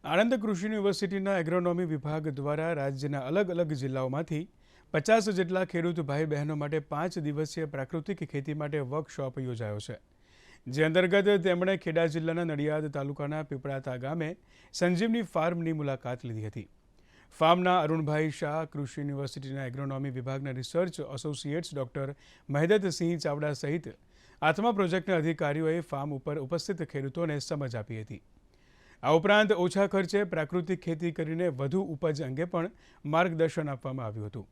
આણંદ કૃષિ યુનિવર્સિટીના એગ્રોનોમી વિભાગ દ્વારા રાજ્યના અલગ અલગ જિલ્લાઓમાંથી 50 જેટલા ખેડૂત ભાઈ બહેનો માટે 5 દિવસીય પ્રાકૃતિક ખેતી માટે વર્કશોપ યોજાયો છે, જે અંતર્ગત તેમણે ખેડા જિલ્લાના નડિયાદ તાલુકાના પીપળાતા ગામે સંજીવની ફાર્મની મુલાકાત લીધી હતી. ફાર્મના અરુણભાઈ શાહ, કૃષિ યુનિવર્સિટીના એગ્રોનોમી વિભાગના રિસર્ચ એસોસિએટ્સ ડોક્ટર મહેદતસિંહ ચાવડા સહિત આત્મા પ્રોજેક્ટના અધિકારીઓએ ફાર્મ ઉપર ઉપસ્થિત ખેડૂતોને સમજ આપી હતી. આ ઉપરાંત ઓછા ખર્ચે પ્રાકૃતિક ખેતી કરીને વધુ ઉપજ અંગે પણ માર્ગદર્શન આપવામાં આવ્યું હતું.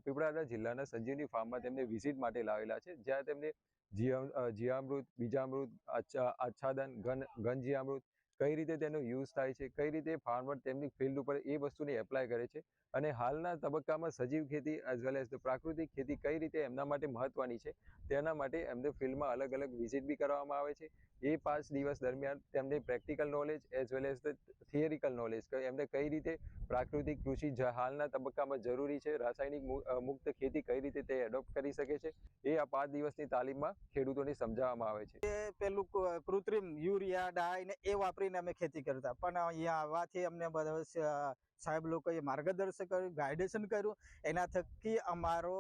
પીપળાદા જિલ્લાના સંજીવની ફાર્મમાં તેમને વિઝિટ માટે લાવેલા છે, જ્યાં તેમને જીવામૃત, બીજામૃત, આચ્છાદન, ઘન જીવામૃત કઈ રીતે તેનો યુઝ થાય છે, કઈ રીતે ફાર્મર તેમની ફિલ્ડ ઉપર એ વસ્તુને એપ્લાય કરે છે અને હાલના તબક્કામાં સજીવ ખેતી એઝ વેલ એઝ પ્રાકૃતિક ખેતી કઈ રીતે એમના માટે મહત્વની છે, તેના માટે એમને ફિલ્ડમાં અલગ અલગ વિઝિટ બી કરવામાં આવે છે. એ 5 દિવસ દરમિયાન તેમને practical knowledge as well as theoretical knowledge એમને કઈ રીતે પ્રાકૃતિક કૃષિ હાલના તબક્કામાં જરૂરી છે, રાસાયણિક મુક્ત ખેતી કઈ રીતે તે એડોપ્ટ કરી શકે છે, એ આ 5 દિવસની તાલીમમાં ખેડૂતોને સમજાવવામાં આવે છે. પેલું કૃત્રિમ યુરિયા ડાય ને એ વાપરીને અમે ખેતી કરતા, પણ અહીંયા આવવાથી અમને બધા સાહેબ લોકોએ માર્ગદર્શન કર્યું, ગાઈડેશન કર્યું. એના થકી અમારો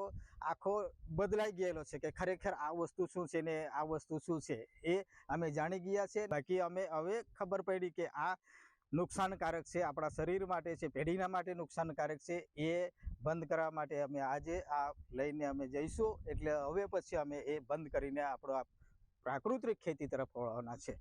આખો બદલાઈ ગયેલો છે કે ખરેખર આ વસ્તુ શું છે ને આ વસ્તુ શું છે એ અમે જાણી ગયા છે. બાકી અમે હવે ખબર પડી કે આ નુકસાનકારક છે, આપણા શરીર માટે છે, પેઢીના માટે નુકસાનકારક છે. એ બંધ કરવા માટે અમે આજે આ લઈને અમે જઈશું. એટલે હવે પછી અમે એ બંધ કરીને આપણો પ્રાકૃતિક ખેતી તરફ વળવાના છે.